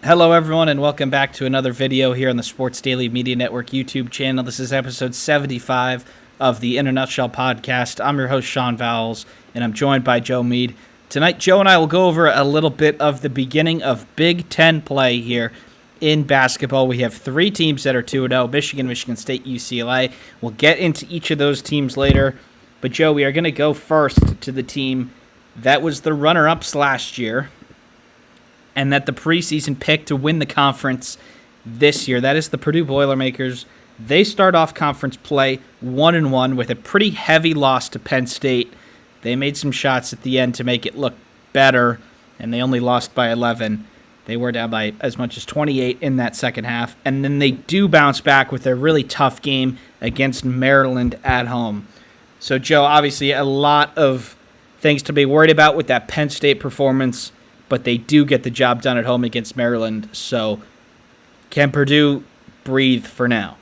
Hello, everyone, and welcome back to another video here on the Sports Daily Media Network YouTube channel. This is episode 75 of the In a Nutshell podcast. I'm your host, Sean Vowells, and I'm joined by Joe Meade. Tonight, Joe and I will go over a little bit of the beginning of Big Ten play here in basketball. We have three teams that are 2-0, Michigan, Michigan State, UCLA. We'll get into each of those teams later. But, Joe, we are going to go first to the team that was the runner-ups last year, and that the preseason pick to win the conference this year. That is the Purdue Boilermakers. They start off conference play 1-1 with a pretty heavy loss to Penn State. They made some shots at the end to make it look better, and they only lost by 11. They were down by as much as 28 in that second half. And then they do bounce back with a really tough game against Maryland at home. So, Joe, obviously a lot of things to be worried about with that Penn State performance, but they do get the job done at home against Maryland. So can Purdue breathe for now?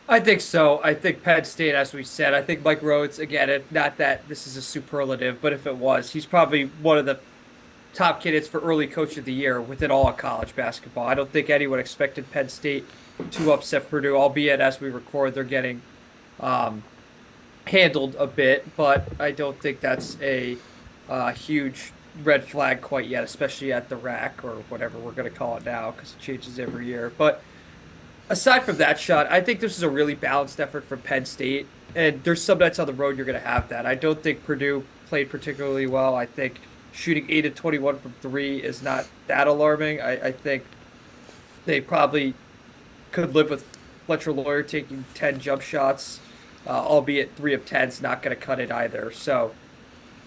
I think so. I think Penn State, as we said, I think Mike Rhodes, again, not that this is a superlative, but if it was, he's probably one of the top candidates for early coach of the year within all of college basketball. I don't think anyone expected Penn State to upset Purdue, albeit as we record, they're getting handled a bit, but I don't think that's a huge red flag quite yet, especially at the rack or whatever we're going to call it now because it changes every year. But aside from that shot, I think this is a really balanced effort from Penn State, and there's some nights on the road you're going to have that. I don't think Purdue played particularly well. I think shooting 8 of 21 from 3 is not that alarming. I think they probably could live with Fletcher Lawyer taking 10 jump shots, albeit 3 of 10 is not going to cut it either. So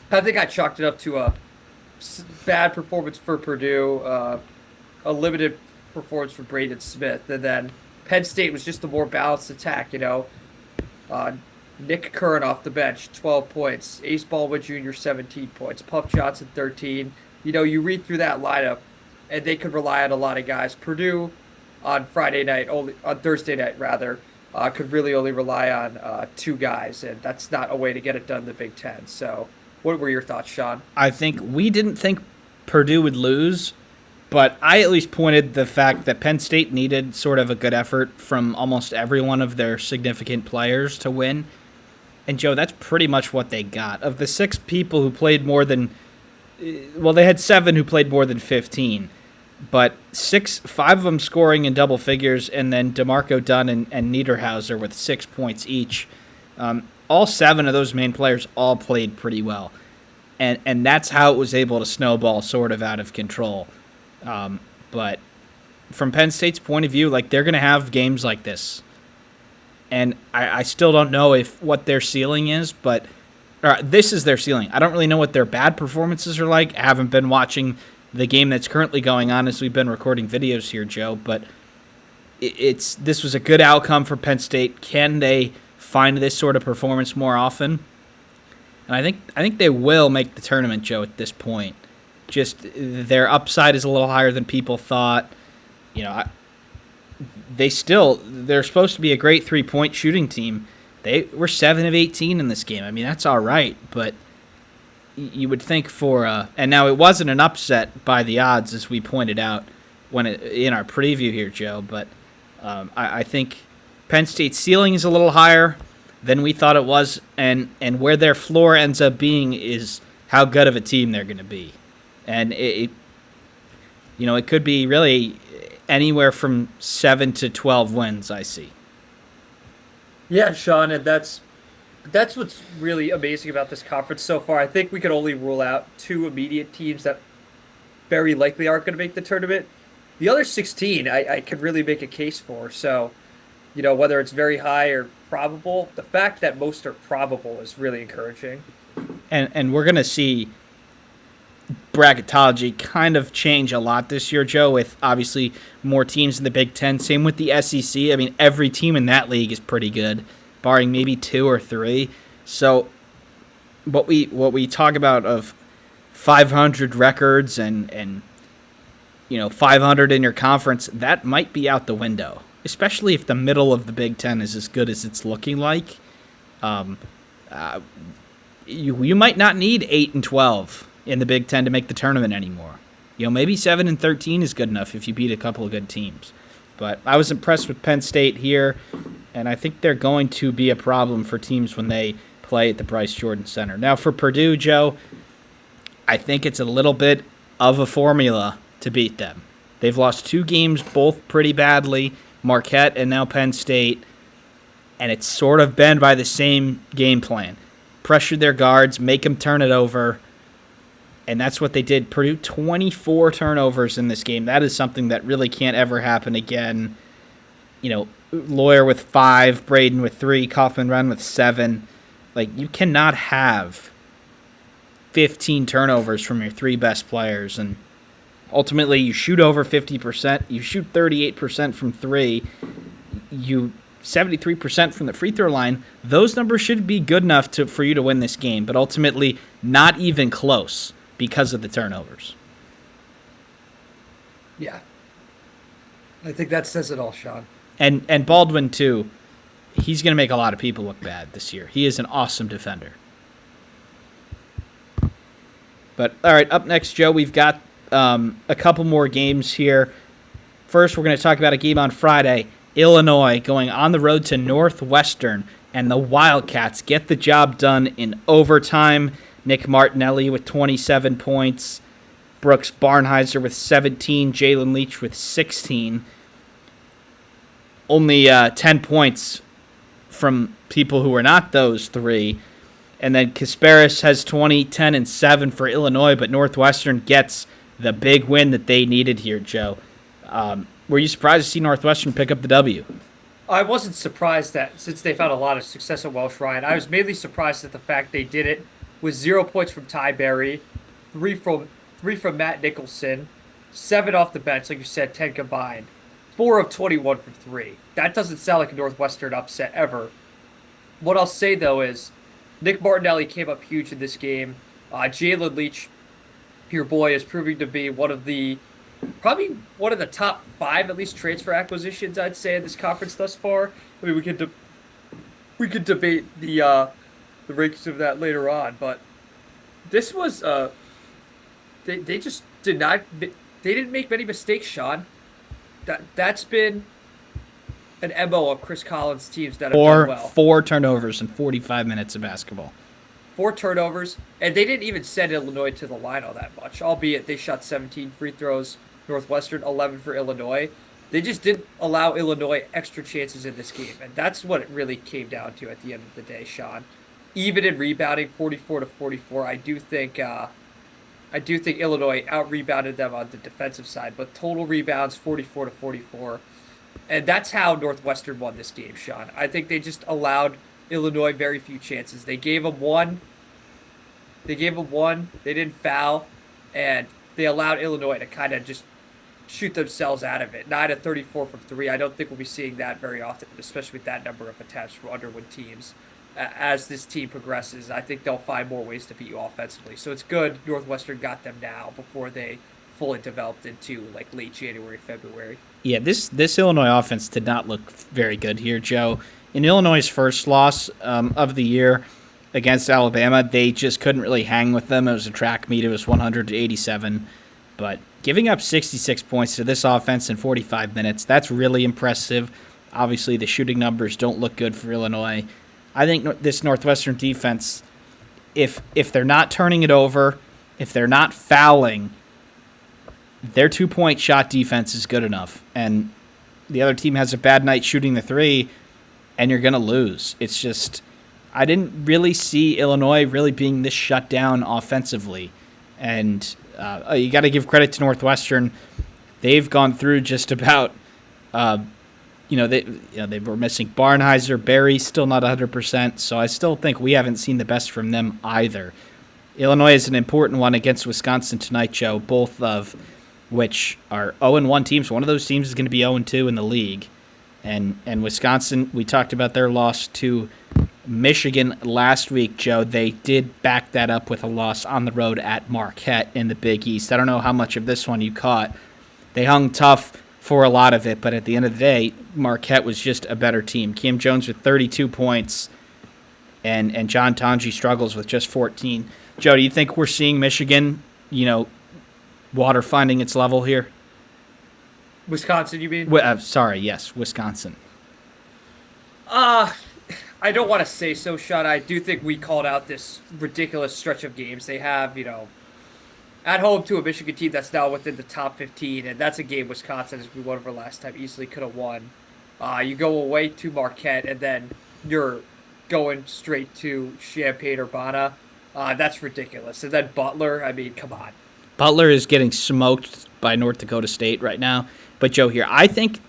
I think I chalked it up to a bad performance for Purdue, a limited performance for Braden Smith, and then Penn State was just the more balanced attack. Nick Curran off the bench, 12 points, Ace Baldwin Jr., 17 points, Puff Johnson, 13. You read through that lineup, and they could rely on a lot of guys. Purdue on Thursday night rather, could really only rely on 2 guys, and that's not a way to get it done in the Big Ten. So what were your thoughts, Sean? I think we didn't think Purdue would lose, but I at least pointed the fact that Penn State needed sort of a good effort from almost every one of their significant players to win. And, Joe, that's pretty much what they got. Of the 6 people who played more than they had 7 who played more than 15, but 5 of them scoring in double figures, and then DeMarco Dunn and Niederhauser with 6 points each. All 7 of those main players all played pretty well. And that's how it was able to snowball sort of out of control. But from Penn State's point of view, they're going to have games like this. And I still don't know what their ceiling is, but this is their ceiling. I don't really know what their bad performances are like. I haven't been watching the game that's currently going on as we've been recording videos here, Joe. But this was a good outcome for Penn State. Can they find this sort of performance more often? And I think they will make the tournament, Joe, at this point. Just their upside is a little higher than people thought. They're supposed to be a great 3-point shooting team. They were 7 of 18 in this game. I mean, that's all right, but you would think and now it wasn't an upset by the odds, as we pointed out in our preview here, Joe, but I think Penn State's ceiling is a little higher than we thought it was, and where their floor ends up being is how good of a team they're going to be. And it could be really anywhere from 7 to 12 wins, I see. Yeah, Sean, and that's what's really amazing about this conference so far. I think we could only rule out 2 immediate teams that very likely aren't going to make the tournament. The other 16, I could really make a case for. So, whether it's very high or probable, the fact that most are probable is really encouraging. And we're going to see bracketology kind of change a lot this year, Joe, with obviously more teams in the Big Ten. Same with the SEC. I mean, every team in that league is pretty good, barring maybe 2 or 3. So what we talk about of 500 records and 500 in your conference, that might be out the window, especially if the middle of the Big Ten is as good as it's looking like. You might not need 8 and 12 in the Big Ten to make the tournament anymore. Maybe 7-13 is good enough if you beat a couple of good teams. But I was impressed with Penn State here, and I think they're going to be a problem for teams when they play at the Bryce Jordan Center. Now for Purdue, Joe, I think it's a little bit of a formula to beat them. They've lost 2 games, both pretty badly, Marquette and now Penn State, and it's sort of been by the same game plan. Pressure their guards, make them turn it over, and that's what they did. Purdue, 24 turnovers in this game. That is something that really can't ever happen again. Lawyer with 5, Braden with 3, Kaufman-Renn with 7. You cannot have 15 turnovers from your 3 best players, and ultimately you shoot over 50%, you shoot 38% from 3, you 73% from the free throw line. Those numbers should be good enough for you to win this game, but ultimately not even close because of the turnovers. Yeah. I think that says it all, Sean. And Baldwin, too, he's going to make a lot of people look bad this year. He is an awesome defender. But, all right, up next, Joe, we've got a couple more games here. First, we're going to talk about a game on Friday. Illinois going on the road to Northwestern, and the Wildcats get the job done in overtime. Nick Martinelli with 27 points, Brooks Barnhizer with 17, Jalen Leach with 16. Only 10 points from people who are not those 3. And then Kasparis has 20, 10, and 7 for Illinois, but Northwestern gets the big win that they needed here, Joe. Were you surprised to see Northwestern pick up the W? I wasn't surprised that since they've had a lot of success at Welsh Ryan. I was mainly surprised at the fact they did it with 0 points from Ty Berry, 3 from Matt Nicholson, 7 off the bench, like you said, 10 combined, 4 of 21 from 3. That doesn't sound like a Northwestern upset ever. What I'll say, though, is Nick Martinelli came up huge in this game. Jalen Leach, your boy, is proving to be probably one of the top 5, at least, transfer acquisitions, I'd say, in this conference thus far. I mean, we could debate the rankings of that later on, but this was they just did not they didn't make many mistakes, Sean. That's been an MO of Chris Collins' teams that have done well. 4 turnovers in 45 minutes of basketball. 4 turnovers, and they didn't even send Illinois to the line all that much, albeit they shot 17 free throws, Northwestern 11 for Illinois. They just didn't allow Illinois extra chances in this game, and that's what it really came down to at the end of the day, Sean. Even in rebounding, 44-44, I do think Illinois out-rebounded them on the defensive side, but total rebounds, 44-44. And that's how Northwestern won this game, Sean. I think they just allowed Illinois very few chances. They gave them one. They didn't foul, and they allowed Illinois to kind of just shoot themselves out of it. 9 of 34 from 3. I don't think we'll be seeing that very often, especially with that number of attempts from Underwood teams. As this team progresses, I think they'll find more ways to beat you offensively. So it's good Northwestern got them now before they fully developed into like late January, February. Yeah, this Illinois offense did not look very good here, Joe. In Illinois' first loss of the year against Alabama, they just couldn't really hang with them. It was a track meet. It was 100-87. But giving up 66 points to this offense in 45 minutes, that's really impressive. Obviously, the shooting numbers don't look good for Illinois. I think this Northwestern defense, if they're not turning it over, if they're not fouling, their 2-point shot defense is good enough. And the other team has a bad night shooting the 3, and you're going to lose. It's just, I didn't really see Illinois really being this shut down offensively. And you got to give credit to Northwestern. They've gone through just about, they were missing Barnhizer, Berry, still not 100%. So I still think we haven't seen the best from them either. Illinois is an important one against Wisconsin tonight, Joe, both of which are 0-1 teams. One of those teams is going to be 0-2 in the league. And Wisconsin, we talked about their loss to Michigan last week, Joe. They did back that up with a loss on the road at Marquette in the Big East. I don't know how much of this one you caught. They hung tough for a lot of it, but at the end of the day, Marquette was just a better team. Cam Jones with 32 points, and John Tonji struggles with just 14. Joe, do you think we're seeing Michigan, water finding its level here? Wisconsin, you mean? Sorry, yes, Wisconsin. Uh, I don't want to say so, Sean. I do think we called out this ridiculous stretch of games they have, at home to a Michigan team that's now within the top 15, and that's a game Wisconsin, as we went over last time, easily could have won. You go away to Marquette, and then you're going straight to Champaign-Urbana. That's ridiculous. And then Butler, I mean, come on. Butler is getting smoked by North Dakota State right now. But Joe, here, I think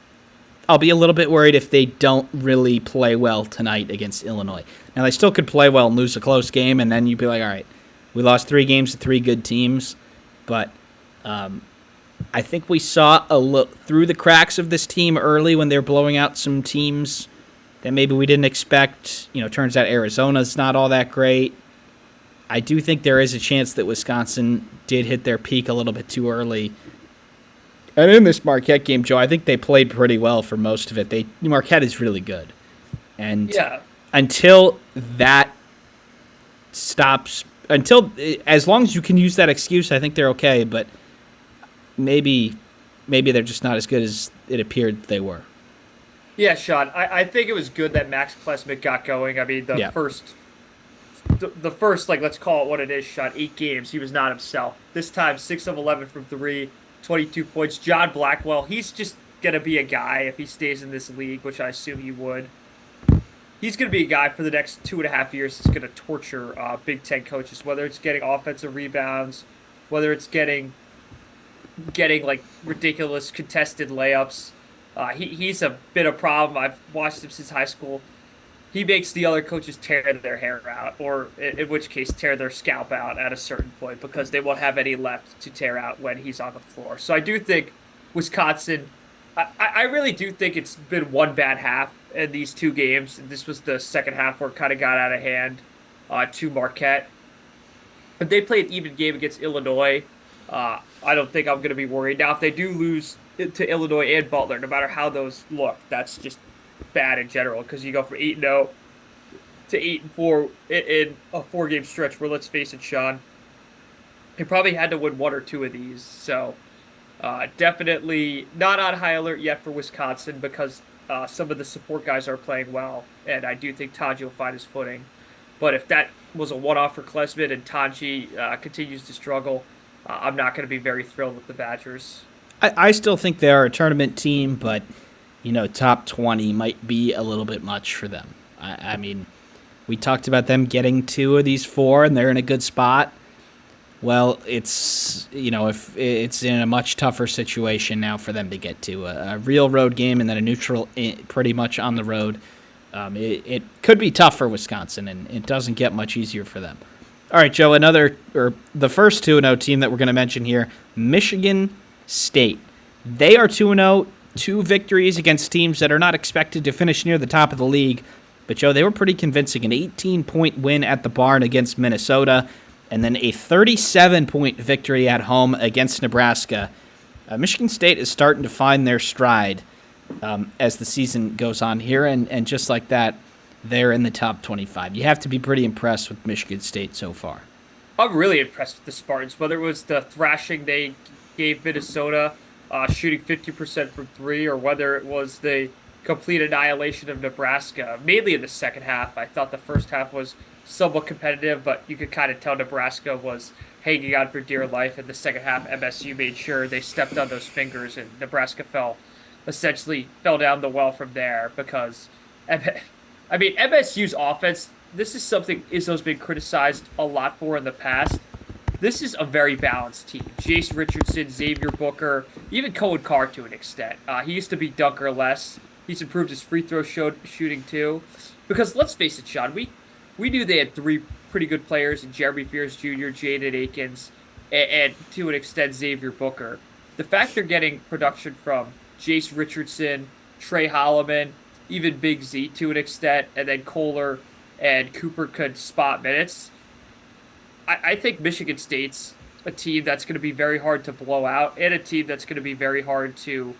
I'll be a little bit worried if they don't really play well tonight against Illinois. Now, they still could play well and lose a close game, and then you'd be like, all right, we lost 3 games to 3 good teams. But I think we saw a look through the cracks of this team early when they were blowing out some teams that maybe we didn't expect. Turns out Arizona's not all that great. I do think there is a chance that Wisconsin did hit their peak a little bit too early. And in this Marquette game, Joe, I think they played pretty well for most of it. Marquette is really good. And Yeah. until that stops, as long as you can use that excuse, I think they're okay. But maybe they're just not as good as it appeared they were. Yeah, Sean, I think it was good that Max Klesmit got going. I mean, the first, like, let's call it what it is, Sean, 8 games, he was not himself. This time, 6 of 11 from 3, 22 points. John Blackwell, he's just going to be a guy if he stays in this league, which I assume he would. He's going to be a guy for the next 2.5 years that's going to torture Big Ten coaches, whether it's getting offensive rebounds, whether it's getting like ridiculous contested layups. He's a bit of a problem. I've watched him since high school. He makes the other coaches tear their hair out, or in which case tear their scalp out at a certain point because they won't have any left to tear out when he's on the floor. So I do think Wisconsin, I really do think it's been one bad half in these 2 games. This was the second half where it kind of got out of hand to Marquette. But they played an even game against Illinois. I don't think I'm going to be worried. Now, if they do lose to Illinois and Butler, no matter how those look, that's just bad in general because you go from 8-0 to 8-4 in a 4-game stretch where, let's face it, Sean, they probably had to win 1 or 2 of these. So definitely not on high alert yet for Wisconsin because some of the support guys are playing well, and I do think Tanji will find his footing. But if that was a one-off for Klesmit and Tanji continues to struggle, I'm not going to be very thrilled with the Badgers. I still think they are a tournament team, but top 20 might be a little bit much for them. I mean, we talked about them getting 2 of these 4, and they're in a good spot. Well, it's if it's in a much tougher situation now for them to get to a real road game and then a neutral, pretty much on the road. It could be tough for Wisconsin, and it doesn't get much easier for them. All right, Joe, the first 2-0 team that we're going to mention here, Michigan State. They are 2-0, 2 victories against teams that are not expected to finish near the top of the league. But, Joe, they were pretty convincing. An 18-point win at the barn against Minnesota, and then a 37-point victory at home against Nebraska. Michigan State is starting to find their stride as the season goes on here, and just like that, they're in the top 25. You have to be pretty impressed with Michigan State so far. I'm really impressed with the Spartans, whether it was the thrashing they gave Minnesota, shooting 50% from 3, or whether it was the complete annihilation of Nebraska, mainly in the second half. I thought the first half was somewhat competitive, but you could kind of tell Nebraska was hanging on for dear life. In the second half, MSU made sure they stepped on those fingers, and Nebraska essentially fell down the well from there because, MSU's offense, this is something Izzo's been criticized a lot for in the past. This is a very balanced team. Jace Richardson, Xavier Booker, even Cohen Carr to an extent. He used to be dunker less. He's improved his free throw shooting too. Because let's face it, Sean, we knew they had 3 pretty good players in Jeremy Fears Jr., Jaden Akins, and to an extent Xavier Booker. The fact they're getting production from Jace Richardson, Trey Holloman, even Big Z to an extent, and then Kohler and Cooper could spot minutes. I think Michigan State's a team that's going to be very hard to blow out and a team that's going to be very hard to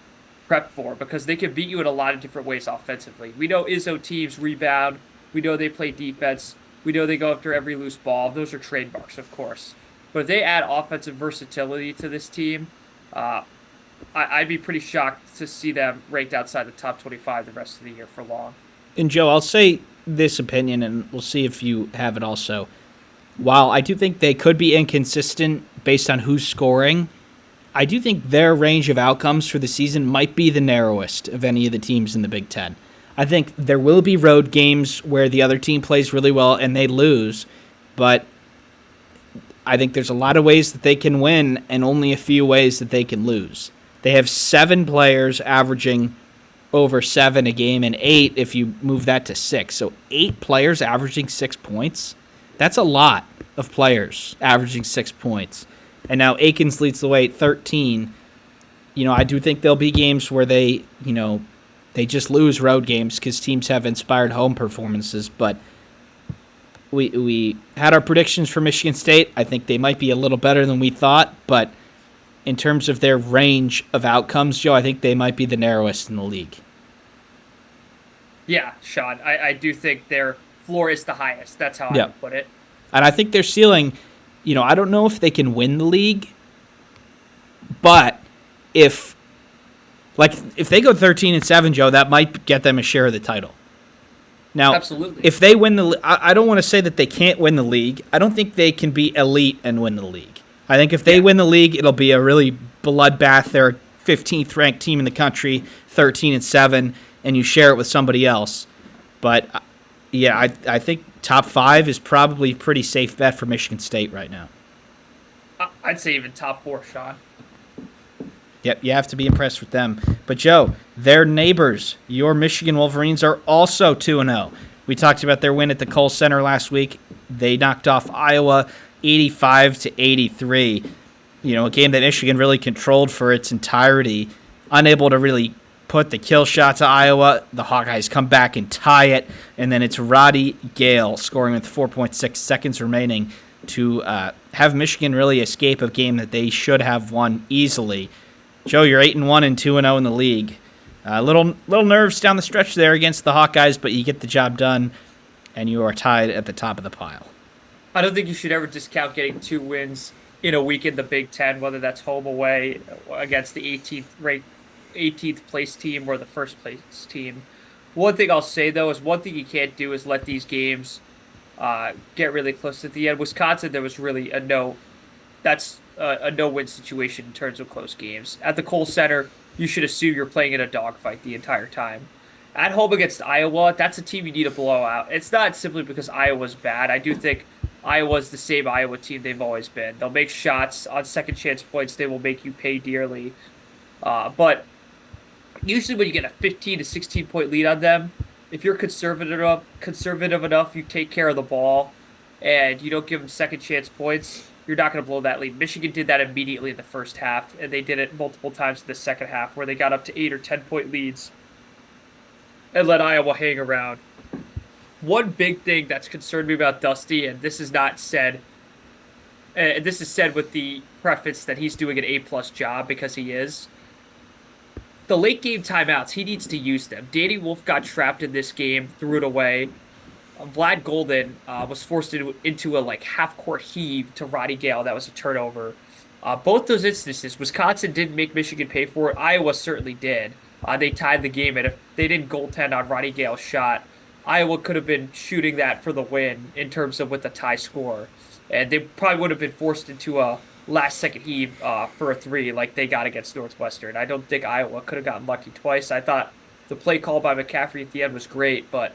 prep for because they can beat you in a lot of different ways offensively. We know Izzo teams rebound. We know they play defense. We know they go after every loose ball. Those are trademarks, of course. But if they add offensive versatility to this team, uh, I'd be pretty shocked to see them ranked outside the top 25 the rest of the year for long. And Joe, I'll say this opinion, and we'll see if you have it also. While I do think they could be inconsistent based on who's scoring, I do think their range of outcomes for the season might be the narrowest of any of the teams in the Big Ten. I think there will be road games where the other team plays really well and they lose, but I think there's a lot of ways that they can win and only a few ways that they can lose. They have 7 players averaging over 7 a game and 8 if you move that to 6. So 8 players averaging 6 points. That's a lot of players averaging 6 points. And now Akins leads the way at 13. I do think there'll be games where they just lose road games because teams have inspired home performances. But we had our predictions for Michigan State. I think they might be a little better than we thought. But in terms of their range of outcomes, Joe, I think they might be the narrowest in the league. Yeah, Sean, I do think their floor is the highest. That's how I would put it. And I think their ceiling, I don't know if they can win the league, but if they go 13-7, Joe, that might get them a share of the title. Now, absolutely. If they win I don't want to say that they can't win the league. I don't think they can be elite and win the league. I think if they win the league, it'll be a really bloodbath. They're 15th ranked team in the country, 13-7, and you share it with somebody else. But I think top 5 is probably a pretty safe bet for Michigan State right now. I'd say even top 4, Sean. Yep, you have to be impressed with them. But, Joe, their neighbors, your Michigan Wolverines, are also 2-0. We talked about their win at the Kohl Center last week. They knocked off Iowa 85-83. A game that Michigan really controlled for its entirety. Unable to really put the kill shot to Iowa. The Hawkeyes come back and tie it. And then it's Roddy Gale scoring with 4.6 seconds remaining to have Michigan really escape a game that they should have won easily. Joe, you're 8-1 and 2-0 in the league. Little nerves down the stretch there against the Hawkeyes, but you get the job done, and you are tied at the top of the pile. I don't think you should ever discount getting 2 wins in a week in the Big Ten, whether that's home away against the 18th place team or the first place team. One thing I'll say, though, is one thing you can't do is let these games get really close at the end. Wisconsin, there was really a no-win situation in terms of close games. At the Kohl Center, you should assume you're playing in a dogfight the entire time. At home against Iowa, that's a team you need to blow out. It's not simply because Iowa's bad. I do think Iowa's the same Iowa team they've always been. They'll make shots on second chance points. They will make you pay dearly. But usually when you get a 15 to 16 point lead on them, if you're conservative enough, you take care of the ball and you don't give them second chance points, you're not going to blow that lead. Michigan did that immediately in the first half, and they did it multiple times in the second half where they got up to 8 or 10 point leads and let Iowa hang around. One big thing that's concerned me about Dusty, and this is not said, this is said with the preface that he's doing an A-plus job because he is. The late game timeouts, he needs to use them. Danny Wolf got trapped in this game, threw it away. Vlad Golden was forced into a half-court heave to Roddy Gale. That was a turnover. Both those instances, Wisconsin didn't make Michigan pay for it. Iowa certainly did. They tied the game, and if they didn't goaltend on Roddy Gale's shot, Iowa could have been shooting that for the win in terms of with the tie score. And they probably would have been forced into a last-second heave for a 3 like they got against Northwestern. I don't think Iowa could have gotten lucky twice. I thought the play call by McCaffrey at the end was great, but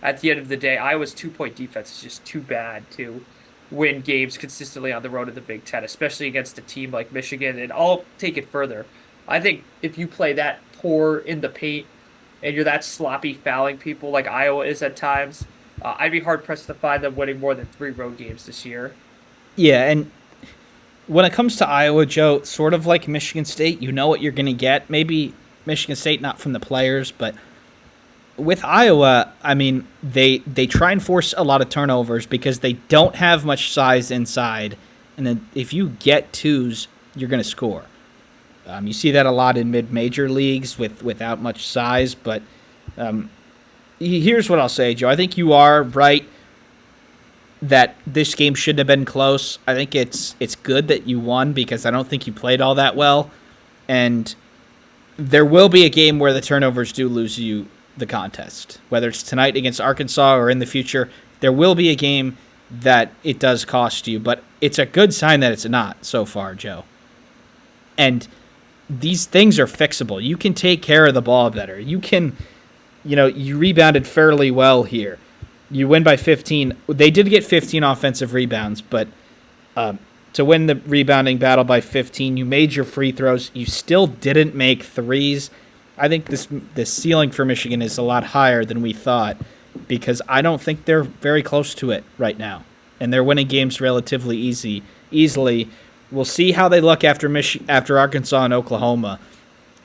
at the end of the day, Iowa's 2-point defense is just too bad to win games consistently on the road in the Big Ten, especially against a team like Michigan. And I'll take it further. I think if you play that poor in the paint and you're that sloppy fouling people like Iowa is at times, I'd be hard-pressed to find them winning more than 3 road games this year. Yeah, and when it comes to Iowa, Joe, sort of like Michigan State, you know what you're going to get. Maybe Michigan State not from the players, but with Iowa, I mean, they try and force a lot of turnovers because they don't have much size inside, and then if you get 2s, you're going to score. You see that a lot in mid-major leagues without much size, but here's what I'll say, Joe. I think you are right. that this game shouldn't have been close. I think it's good that you won because I don't think you played all that well. And there will be a game where the turnovers do lose you the contest. Whether it's tonight against Arkansas or in the future, there will be a game that it does cost you. But it's a good sign that it's not so far, Joe. And these things are fixable. You can take care of the ball better. You can, you rebounded fairly well here. You win by 15. They did get 15 offensive rebounds, but to win the rebounding battle by 15, you made your free throws. You still didn't make threes. I think this ceiling for Michigan is a lot higher than we thought because I don't think they're very close to it right now. And they're winning games relatively easily. We'll see how they look after Arkansas and Oklahoma.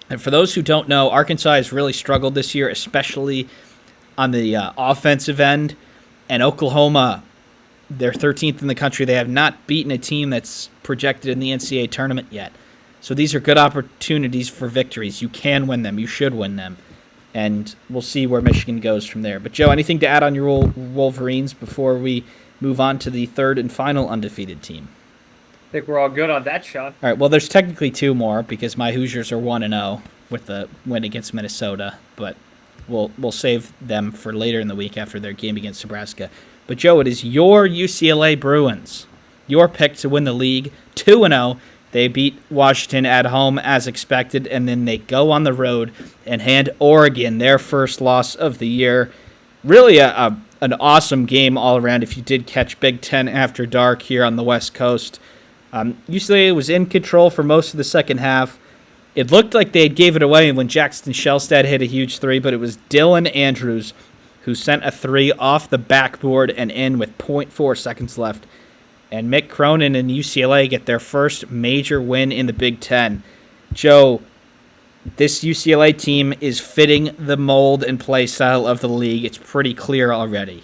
And for those who don't know, Arkansas has really struggled this year, especially on the offensive end. And Oklahoma, they're 13th in the country. They have not beaten a team that's projected in the NCAA tournament yet. So these are good opportunities for victories. You can win them. You should win them. And we'll see where Michigan goes from there. But, Joe, anything to add on your Wolverines before we move on to the third and final undefeated team? I think we're all good on that, Sean. All right, well, there's technically two more because my Hoosiers are 1-0 with the win against Minnesota, but we'll save them for later in the week after their game against Nebraska. But, Joe, it is your UCLA Bruins, your pick to win the league, 2-0. They beat Washington at home as expected, and then they go on the road and hand Oregon their first loss of the year. Really an awesome game all around if you did catch Big Ten After Dark here on the West Coast. UCLA was in control for most of the second half. It looked like they gave it away when Jackson Shellstad hit a huge three, but it was Dylan Andrews who sent a three off the backboard and in with 0.4 seconds left. And Mick Cronin and UCLA get their first major win in the Big Ten. Joe, this UCLA team is fitting the mold and play style of the league. It's pretty clear already.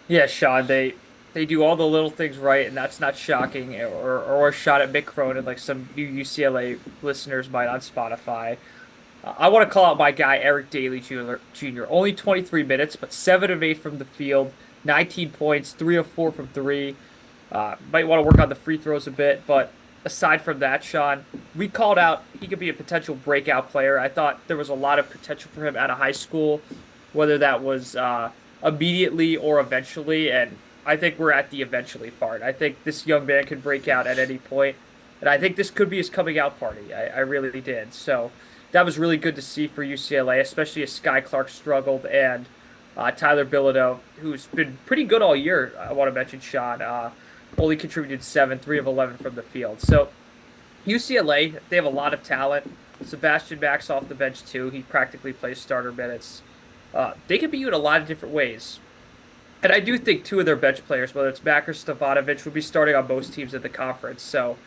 Yeah, Sean, they do all the little things right, and that's not shocking or a shot at Mick Cronin like some new UCLA listeners might on Spotify. I want to call out my guy, Eric Daly Jr. Only 23 minutes, but 7 of 8 from the field, 19 points, 3 of 4 from 3. Might want to work on the free throws a bit, but aside from that, Sean, we called out he could be a potential breakout player. I thought there was a lot of potential for him out of high school, whether that was immediately or eventually, and I think we're at the eventually part. I think this young man could break out at any point, and I think this could be his coming out party. I really did. So that was really good to see for UCLA, especially as Sky Clark struggled, and Tyler Bilodeau, who's been pretty good all year, I want to mention, Sean, only contributed 7, 3 of 11 from the field. So UCLA, they have a lot of talent. Sebastian Mack's off the bench too. He practically plays starter minutes. They can beat you in a lot of different ways. And I do think 2 of their bench players, whether it's Mack or Stefanovic, would be starting on most teams in the conference. So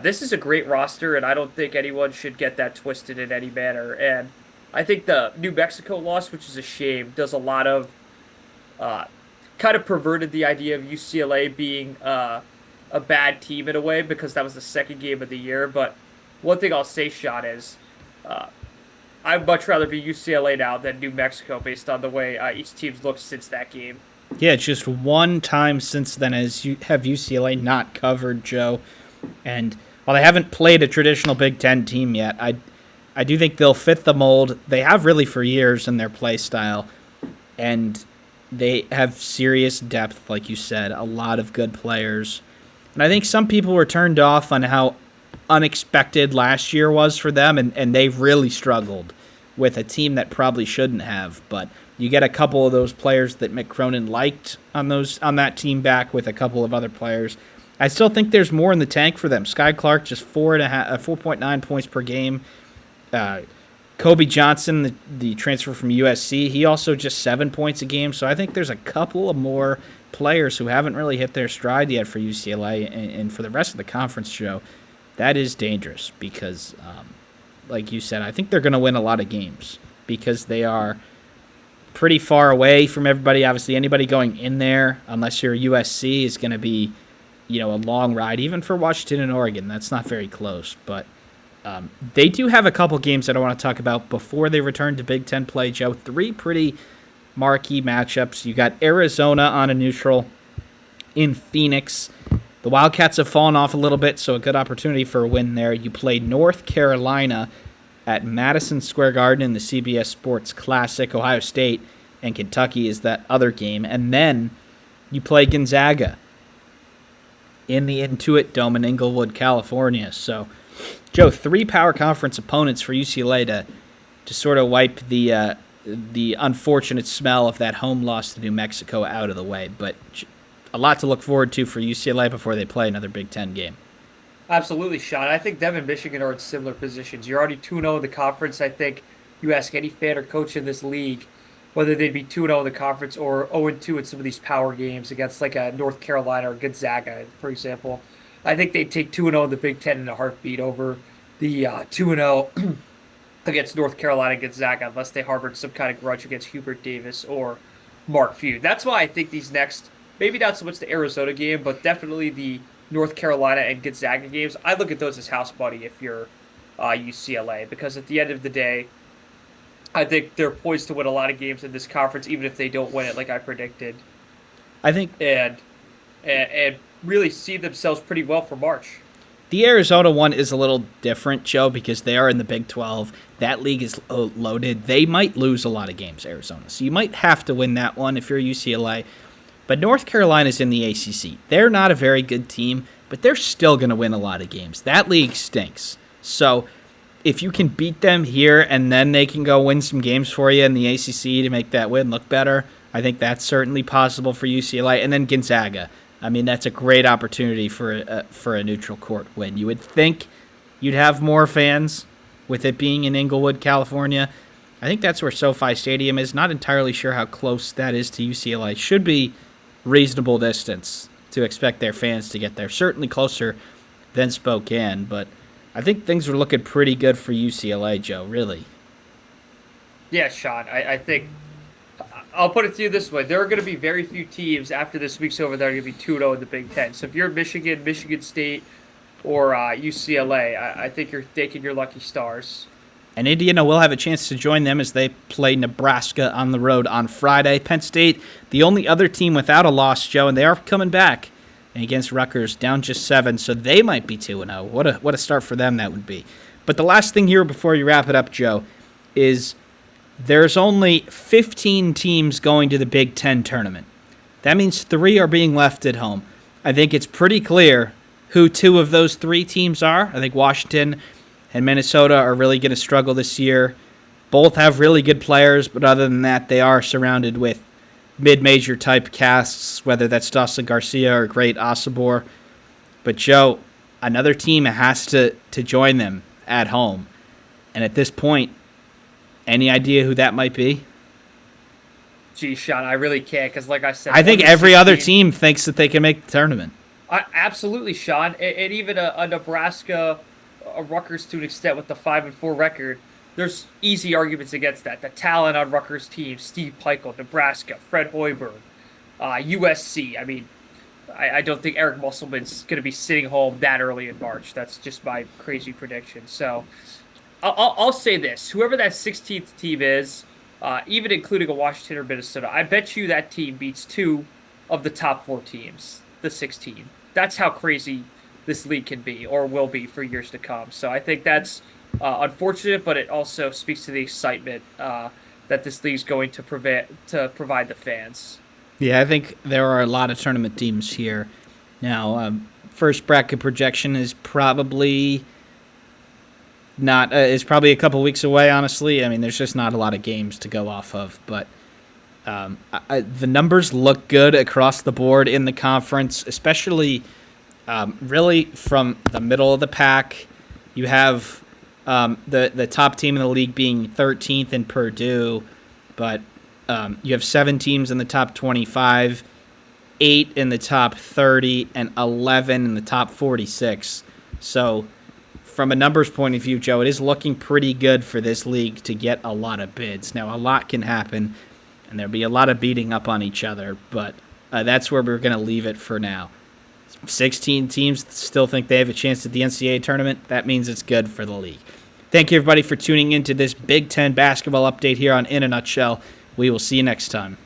this is a great roster, and I don't think anyone should get that twisted in any manner. And I think the New Mexico loss, which is a shame, does a lot of kind of perverted the idea of UCLA being a bad team in a way because that was the second game of the year. But one thing I'll say, Sean, is I'd much rather be UCLA now than New Mexico based on the way each team's looked since that game. Yeah, it's just one time since then as you have UCLA not covered, Joe. And while they haven't played a traditional Big Ten team yet, I do think they'll fit the mold. They have really for years in their play style. And they have serious depth, like you said, a lot of good players. And I think some people were turned off on how unexpected last year was for them, and they've really struggled with a team that probably shouldn't have. But you get a couple of those players that Mick Cronin liked on that team back with a couple of other players. I still think there's more in the tank for them. Sky Clark just 4.9 points per game. Kobe Johnson, the transfer from USC, he also just 7 points a game. So I think there's a couple of more players who haven't really hit their stride yet for UCLA. And for the rest of the conference, Joe, that is dangerous because, like you said, I think they're going to win a lot of games because they are pretty far away from everybody. Obviously, anybody going in there, unless you're USC, is going to be, a long ride. Even for Washington and Oregon, that's not very close. But they do have a couple games that I want to talk about before they return to Big Ten play, Joe. 3 pretty marquee matchups. You got Arizona on a neutral in Phoenix. The Wildcats have fallen off a little bit, so a good opportunity for a win there. You play North Carolina at Madison Square Garden in the CBS Sports Classic. Ohio State and Kentucky is that other game. And then you play Gonzaga in the Intuit Dome in Inglewood, California. So, Joe, 3 power conference opponents for UCLA to sort of wipe the unfortunate smell of that home loss to New Mexico out of the way. But a lot to look forward to for UCLA before they play another Big Ten game. Absolutely, Sean. I think them and Michigan are in similar positions. You're already 2-0 in the conference. I think you ask any fan or coach in this league whether they'd be 2-0 in the conference or 0-2 in some of these power games against like a North Carolina or Gonzaga, for example. I think they'd take 2-0 in the Big Ten in a heartbeat over the 2-0 against North Carolina and Gonzaga unless they harbored some kind of grudge against Hubert Davis or Mark Few. That's why I think these next, maybe not so much the Arizona game, but definitely the North Carolina and Gonzaga games, I look at those as house money if you're UCLA, because at the end of the day, I think they're poised to win a lot of games in this conference, even if they don't win it like I predicted. I think and really see themselves pretty well for March. The Arizona one is a little different, Joe, because they are in the Big 12. That league is loaded. They might lose a lot of games, Arizona. So you might have to win that one if you're UCLA. But North Carolina's in the ACC. They're not a very good team, but they're still going to win a lot of games. That league stinks. So if you can beat them here and then they can go win some games for you in the ACC to make that win look better, I think that's certainly possible for UCLA. And then Gonzaga. I mean, that's a great opportunity for a neutral court win. You would think you'd have more fans with it being in Inglewood, California. I think that's where SoFi Stadium is. Not entirely sure how close that is to UCLA. Should be reasonable distance to expect their fans to get there. Certainly closer than Spokane, but I think things are looking pretty good for UCLA, Joe, really. Yeah, Sean, I think I'll put it to you this way. There are going to be very few teams after this week's over that are going to be 2-0 in the Big Ten. So if you're Michigan, Michigan State, or UCLA, I think you're taking your lucky stars. And Indiana will have a chance to join them as they play Nebraska on the road on Friday. Penn State, the only other team without a loss, Joe, and they are coming back against Rutgers, down just 7, so they might be 2-0. What a start for them that would be. But the last thing here before you wrap it up, Joe, is there's only 15 teams going to the Big Ten tournament. That means 3 are being left at home. I think it's pretty clear who 2 of those 3 teams are. I think Washington and Minnesota are really going to struggle this year. Both have really good players, but other than that, they are surrounded with mid-major type casts, whether that's Dawson Garcia or Great Osibor. But, Joe, another team has to join them at home. And at this point, any idea who that might be? Gee, Sean, I really can't because, like I said, I think every other team thinks that they can make the tournament. Absolutely, Sean. And even a Nebraska, a Rutgers to an extent with the 5-4 record, there's easy arguments against that. The talent on Rutgers' team, Steve Peichel, Nebraska, Fred Hoiberg, USC. I mean, I don't think Eric Musselman's going to be sitting home that early in March. That's just my crazy prediction. So I'll say this. Whoever that 16th team is, even including a Washington or Minnesota, I bet you that team beats 2 of the top 4 teams, the 16. That's how crazy this league can be or will be for years to come. So I think that's unfortunate, but it also speaks to the excitement that this league's going to provide the fans. Yeah, I think there are a lot of tournament teams here. Now, first bracket projection is probably not is probably a couple weeks away, honestly. I mean, there's just not a lot of games to go off of, but the numbers look good across the board in the conference, especially really from the middle of the pack. You have the top team in the league being 13th in Purdue, but you have 7 teams in the top 25, 8 in the top 30, and 11 in the top 46. So from a numbers point of view, Joe, it is looking pretty good for this league to get a lot of bids. Now, a lot can happen, and there'll be a lot of beating up on each other, but that's where we're going to leave it for now. 16 teams still think they have a chance at the NCAA tournament. That means it's good for the league. Thank you, everybody, for tuning into this Big Ten basketball update here on In a Nutshell. We will see you next time.